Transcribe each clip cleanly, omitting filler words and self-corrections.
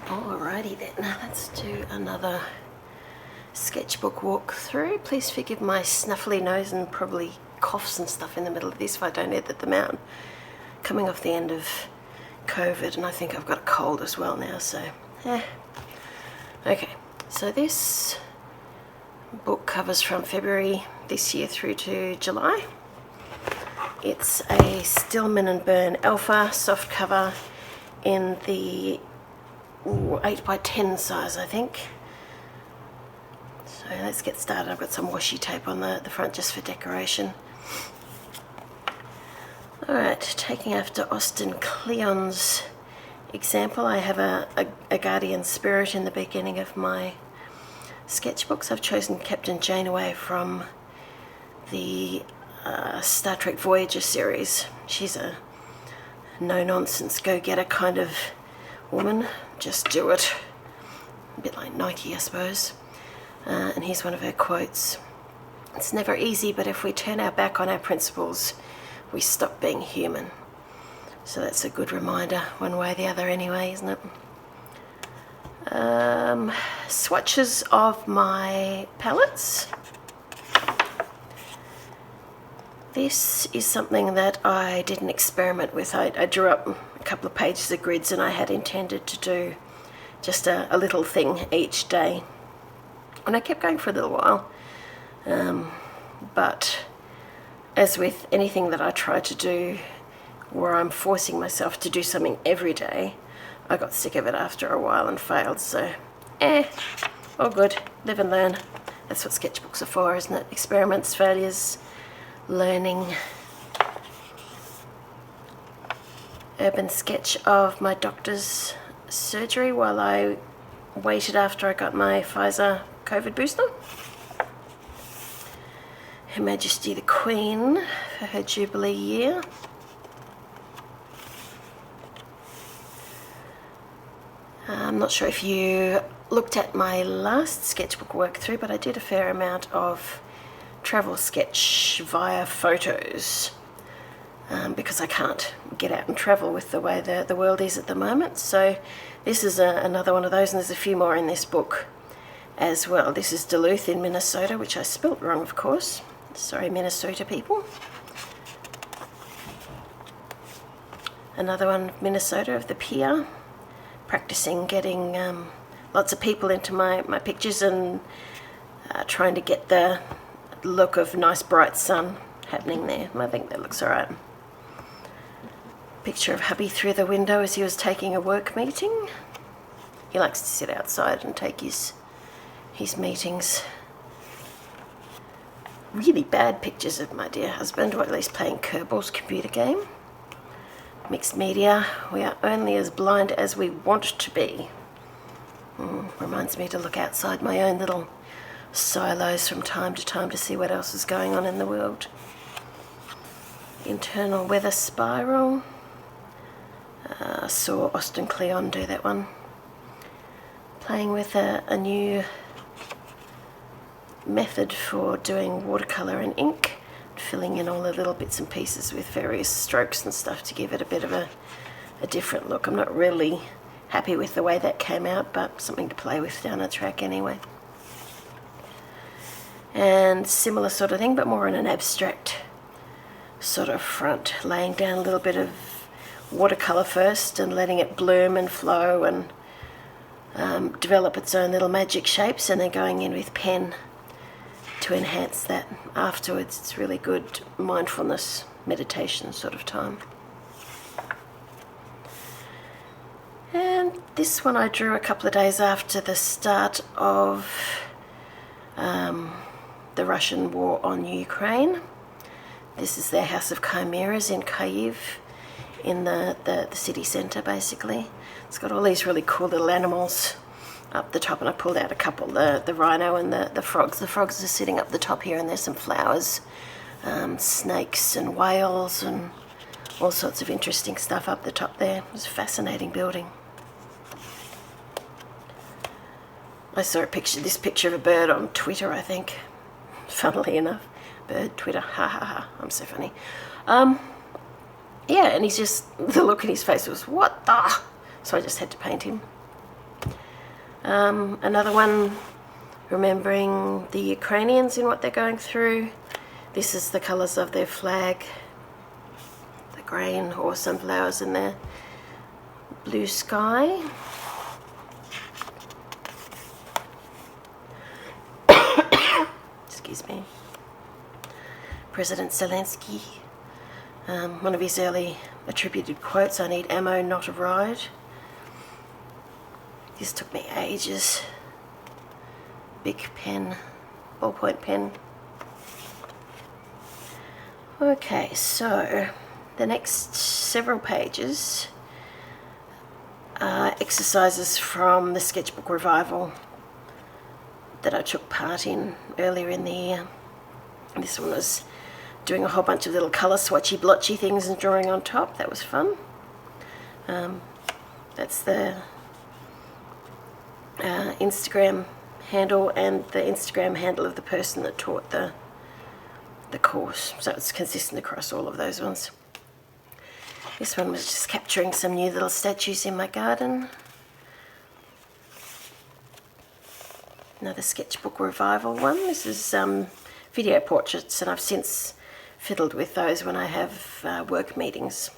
Alrighty then, let's do another sketchbook walkthrough. Please forgive my snuffly nose and probably coughs and stuff in the middle of this if I don't edit them out. Coming off the end of COVID, and I think I've got a cold as well now, so Okay, so this book covers from February this year through to July. It's a Stillman and Byrne Alpha soft cover in the 8x10 size, I think. So let's get started. I've got some washi tape on the front just for decoration. Alright, taking after Austin Kleon's example, I have a guardian spirit in the beginning of my sketchbooks. I've chosen Captain Janeway from the Star Trek Voyager series. She's a no-nonsense, go-getter kind of woman. Just do it. A bit like Nike, I suppose. And here's one of her quotes. "It's never easy, but if we turn our back on our principles, we stop being human." So that's a good reminder, one way or the other anyway, isn't it? Swatches of my palettes. This is something that I did an experiment with. I drew up a couple of pages of grids, and I had intended to do just a little thing each day. And I kept going for a little while. But as with anything that I try to do where I'm forcing myself to do something every day, I got sick of it after a while and failed. So, all good. Live and learn. That's what sketchbooks are for, isn't it? Experiments, failures, learning. Urban sketch of my doctor's surgery while I waited after I got my Pfizer COVID booster. Her Majesty the Queen for her Jubilee year. I'm not sure if you looked at my last sketchbook work through, but I did a fair amount of travel sketch via photos because I can't get out and travel with the way the world is at the moment. So this is another one of those, and there's a few more in this book as well. This is Duluth in Minnesota, which I spelt wrong, of course. Sorry, Minnesota people. Another one, Minnesota, of the pier. Practicing getting lots of people into my pictures and trying to get the look of nice bright sun happening there. I think that looks alright. Picture of hubby through the window as he was taking a work meeting. He likes to sit outside and take his meetings. Really bad pictures of my dear husband, or at least playing Kerbal's computer game. Mixed media. We are only as blind as we want to be. Reminds me to look outside my own little silos from time to time to see what else is going on in the world. Internal weather spiral. Saw Austin Kleon do that one. Playing with a new method for doing watercolour and ink, filling in all the little bits and pieces with various strokes and stuff to give it a bit of a different look. I'm not really happy with the way that came out, but something to play with down the track anyway. And similar sort of thing, but more in an abstract sort of front, laying down a little bit of watercolour first and letting it bloom and flow and develop its own little magic shapes, and then going in with pen to enhance that afterwards. It's really good mindfulness, meditation sort of time. And this one I drew a couple of days after the start of the Russian war on Ukraine. This is their House of Chimeras in Kyiv, in the city centre basically. It's got all these really cool little animals up the top, and I pulled out a couple, the rhino and the frogs. The frogs are sitting up the top here, and there's some flowers, snakes and whales and all sorts of interesting stuff up the top there. It's a fascinating building. I saw this picture of a bird on Twitter, I think, funnily enough. Bird, Twitter, ha ha ha, I'm so funny. Yeah, and he's just, the look in his face was, what the? So I just had to paint him. Another one, remembering the Ukrainians and what they're going through. This is the colours of their flag, the grain or sunflowers in there, blue sky. Excuse me. President Zelensky, one of his early attributed quotes, "I need ammo, not a ride." This took me ages. Big pen, ballpoint pen. Okay, so the next several pages are exercises from the Sketchbook Revival that I took part in earlier in the year. And this one was doing a whole bunch of little colour swatchy blotchy things and drawing on top. That was fun. That's the Instagram handle and the Instagram handle of the person that taught the course, so it's consistent across all of those ones. This one was just capturing some new little statues in my garden. Another Sketchbook Revival one. This is video portraits, and I've since fiddled with those when I have work meetings.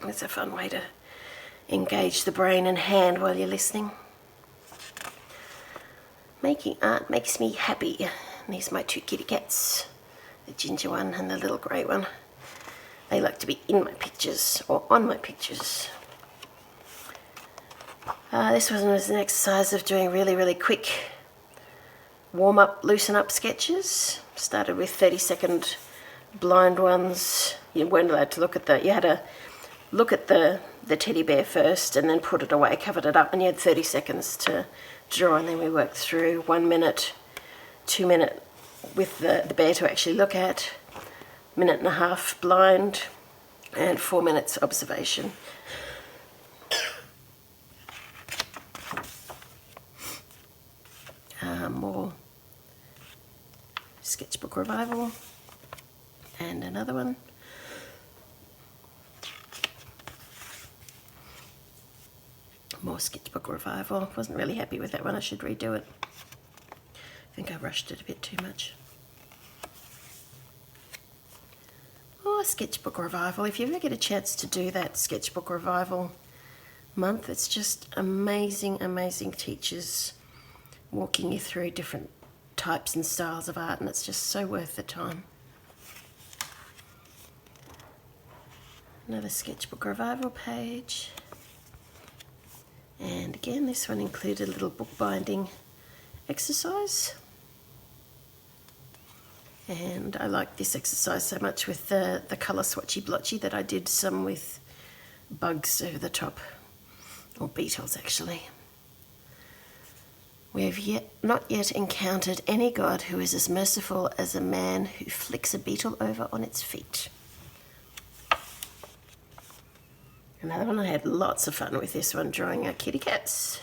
It's a fun way to engage the brain and hand while you're listening. Making art makes me happy. And these are my two kitty cats, the ginger one and the little grey one. They like to be in my pictures or on my pictures. This one was an exercise of doing really quick warm up, loosen up sketches. Started with 30-second blind ones. You weren't allowed to look at you had to look at the teddy bear first and then put it away, covered it up, and you had 30 seconds to draw, and then we worked through 1 minute, 2 minute with the bear to actually look at, 1.5 minutes blind, and 4 minutes observation. More Sketchbook Revival, and another one. More Sketchbook Revival. Wasn't really happy with that one. I should redo it. I think I rushed it a bit too much. Oh, Sketchbook Revival. If you ever get a chance to do that Sketchbook Revival month, it's just amazing teachers walking you through different types and styles of art, and it's just so worth the time. Another Sketchbook Revival page. And again, this one included a little bookbinding exercise. And I like this exercise so much with the colour swatchy blotchy that I did some with bugs over the top, or beetles actually. We have not yet encountered any god who is as merciful as a man who flicks a beetle over on its feet. Another one, I had lots of fun with this one, drawing our kitty cats.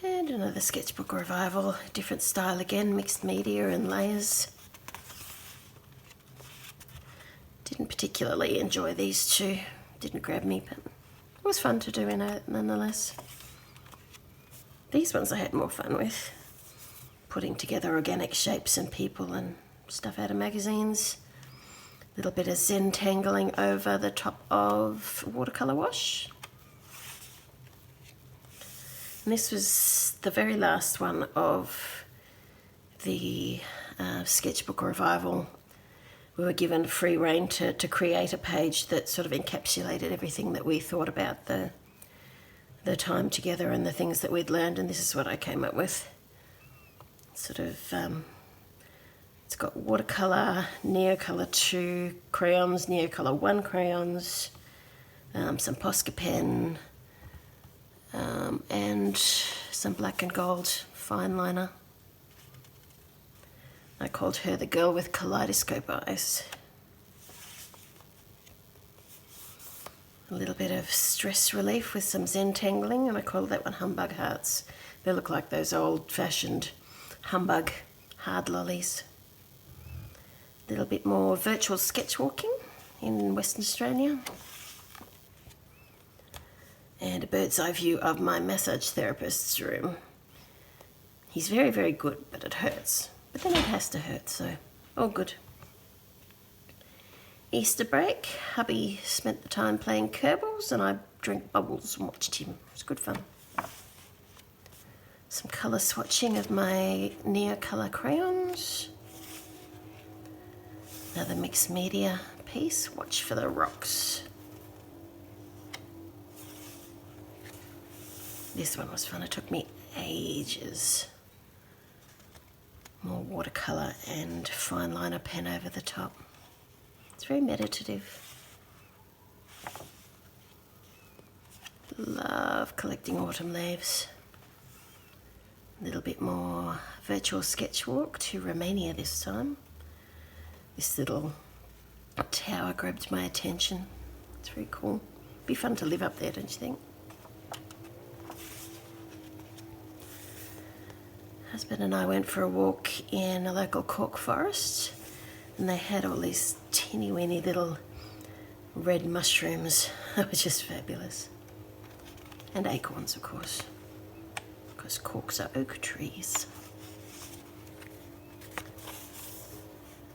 And another Sketchbook Revival, different style again, mixed media and layers. Didn't particularly enjoy these two, didn't grab me, but it was fun to do nonetheless. These ones I had more fun with, putting together organic shapes and people and stuff out of magazines. A little bit of Zen tangling over the top of watercolour wash. And this was the very last one of the Sketchbook Revival. We were given free rein to create a page that sort of encapsulated everything that we thought about the time together and the things that we'd learned, and this is what I came up with. Sort of, it's got watercolour, Neocolour 2 crayons, Neocolour 1 crayons, some Posca pen, and some black and gold fine liner. I called her the girl with kaleidoscope eyes. A little bit of stress relief with some Zen tangling, and I called that one Humbug Hearts. They look like those old-fashioned humbug hard lollies. A little bit more virtual sketch walking in Western Australia. and a bird's eye view of my massage therapist's room. He's very, very good, but it hurts. But then it has to hurt, so all good. Easter break, hubby spent the time playing Kerbals and I drank bubbles and watched him. It was good fun. Some colour swatching of my Neocolour crayons. Another mixed media piece, Watch for the Rocks. This one was fun, it took me ages. More watercolour and fine liner pen over the top. It's very meditative. Love collecting autumn leaves. A little bit more virtual sketch walk to Romania this time. This little tower grabbed my attention. It's very cool. Be fun to live up there, don't you think? Husband and I went for a walk in a local cork forest and they had all these teeny weeny little red mushrooms. They were just fabulous. And acorns, of course, because corks are oak trees.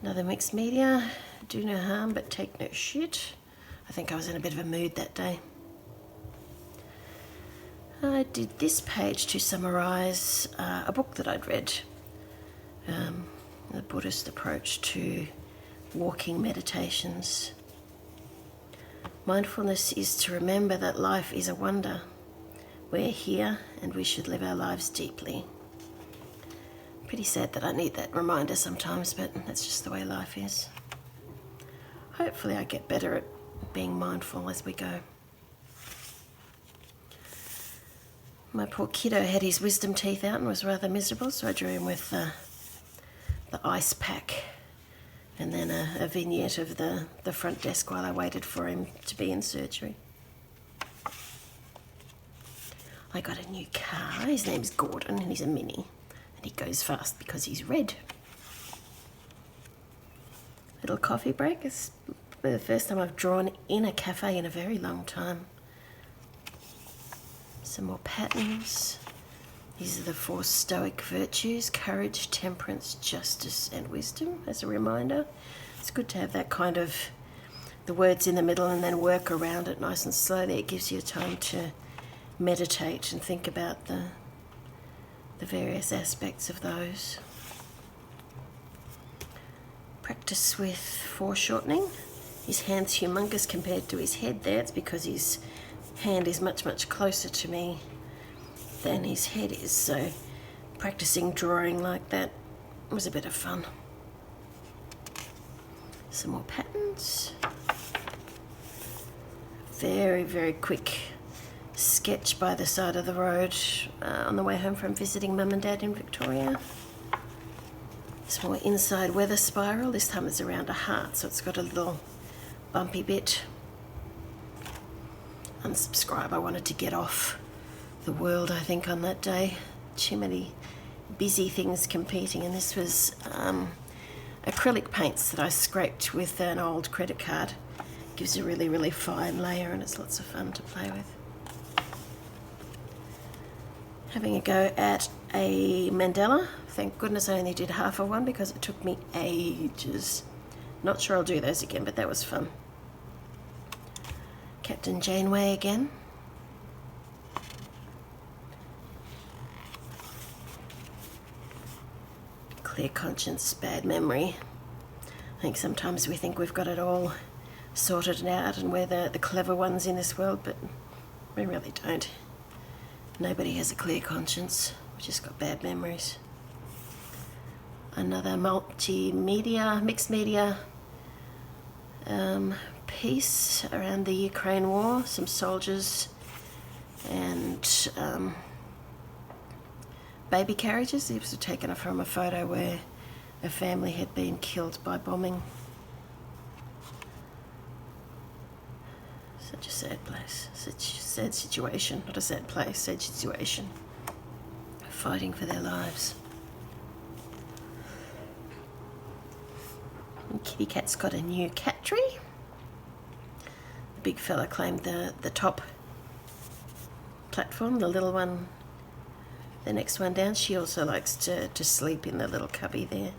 Another mixed media, do no harm but take no shit. I think I was in a bit of a mood that day. I did this page to summarise a book that I'd read, the Buddhist approach to walking meditations. Mindfulness is to remember that life is a wonder. We're here and we should live our lives deeply. Pretty sad that I need that reminder sometimes, but that's just the way life is. Hopefully I get better at being mindful as we go. My poor kiddo had his wisdom teeth out and was rather miserable, so I drew him with the ice pack and then a vignette of the front desk while I waited for him to be in surgery. I got a new car. His name's Gordon and he's a Mini and he goes fast because he's red. Little coffee break. It's the first time I've drawn in a cafe in a very long time. Some more patterns. These are the 4 Stoic virtues: courage, temperance, justice, and wisdom, as a reminder. It's good to have that kind of, the words in the middle and then work around it nice and slowly. It gives you time to meditate and think about the various aspects of those. Practice with foreshortening. His hand's humongous compared to his head there. It's because his hand is much, much closer to me than his head is, so practicing drawing like that was a bit of fun. Some more patterns. Very, very quick sketch by the side of the road on the way home from visiting Mum and Dad in Victoria. Some more inside weather spiral. This time it's around a heart, so it's got a little bumpy bit. Unsubscribe. I wanted to get off the world, I think, on that day. Too many busy things competing, and this was acrylic paints that I scraped with an old credit card. Gives a really, really fine layer and it's lots of fun to play with. Having a go at a mandala. Thank goodness I only did half of one because it took me ages. Not sure I'll do those again, but that was fun. Captain Janeway again. Clear conscience, bad memory. I think sometimes we think we've got it all sorted out and we're the clever ones in this world, but we really don't. Nobody has a clear conscience. We've just got bad memories. Another multimedia, mixed media piece around the Ukraine war. Some soldiers and baby carriages. These were taken from a photo where a family had been killed by bombing. Such a sad place, such a sad situation, not a sad place, sad situation. Fighting for their lives. And Kitty Cat's got a new cat tree. The big fella claimed the top platform, the little one, the next one down. She also likes to sleep in the little cubby there.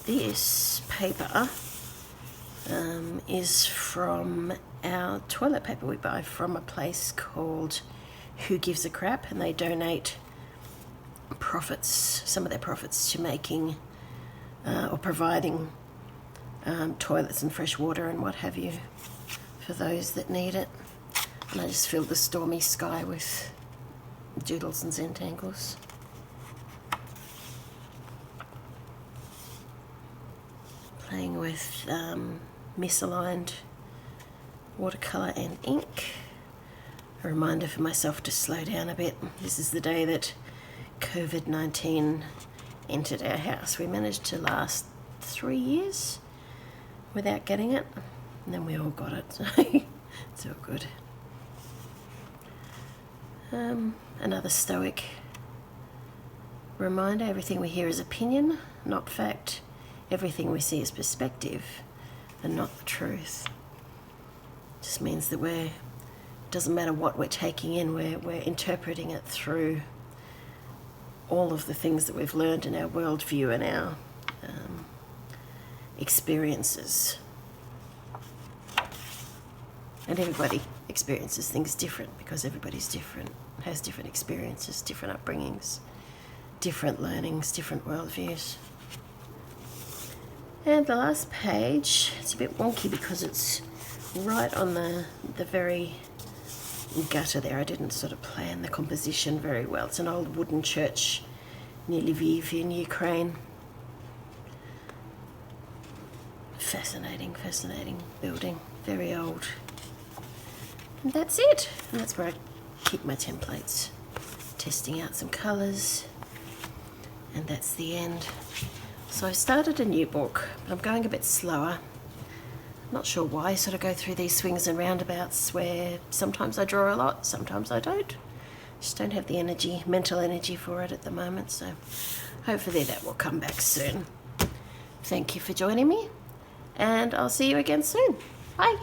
This paper is from our toilet paper we buy from a place called Who Gives a Crap, and they donate profits, some of their profits, to making or providing toilets and fresh water and what have you for those that need it. And I just filled the stormy sky with doodles and Zentangles. Playing with misaligned watercolour and ink. A reminder for myself to slow down a bit. This is the day that COVID-19 entered our house. We managed to last 3 years without getting it, and then we all got it, so it's all good. Another stoic reminder: everything we hear is opinion, not fact. Everything we see is perspective and not the truth. Just means that doesn't matter what we're taking in, we're interpreting it through all of the things that we've learned in our worldview and our experiences. And everybody experiences things different because everybody's different, has different experiences, different upbringings, different learnings, different worldviews. And the last page, it's a bit wonky because it's right on the very gutter there. I didn't sort of plan the composition very well. It's an old wooden church near Lviv in Ukraine. Fascinating building, very old. And that's it. And that's where I keep my templates, testing out some colours. And that's the end. So I started a new book, but I'm going a bit slower. I'm not sure why I sort of go through these swings and roundabouts where sometimes I draw a lot, sometimes I don't. Just don't have the energy, mental energy for it at the moment, so hopefully that will come back soon. Thank you for joining me, and I'll see you again soon. Bye.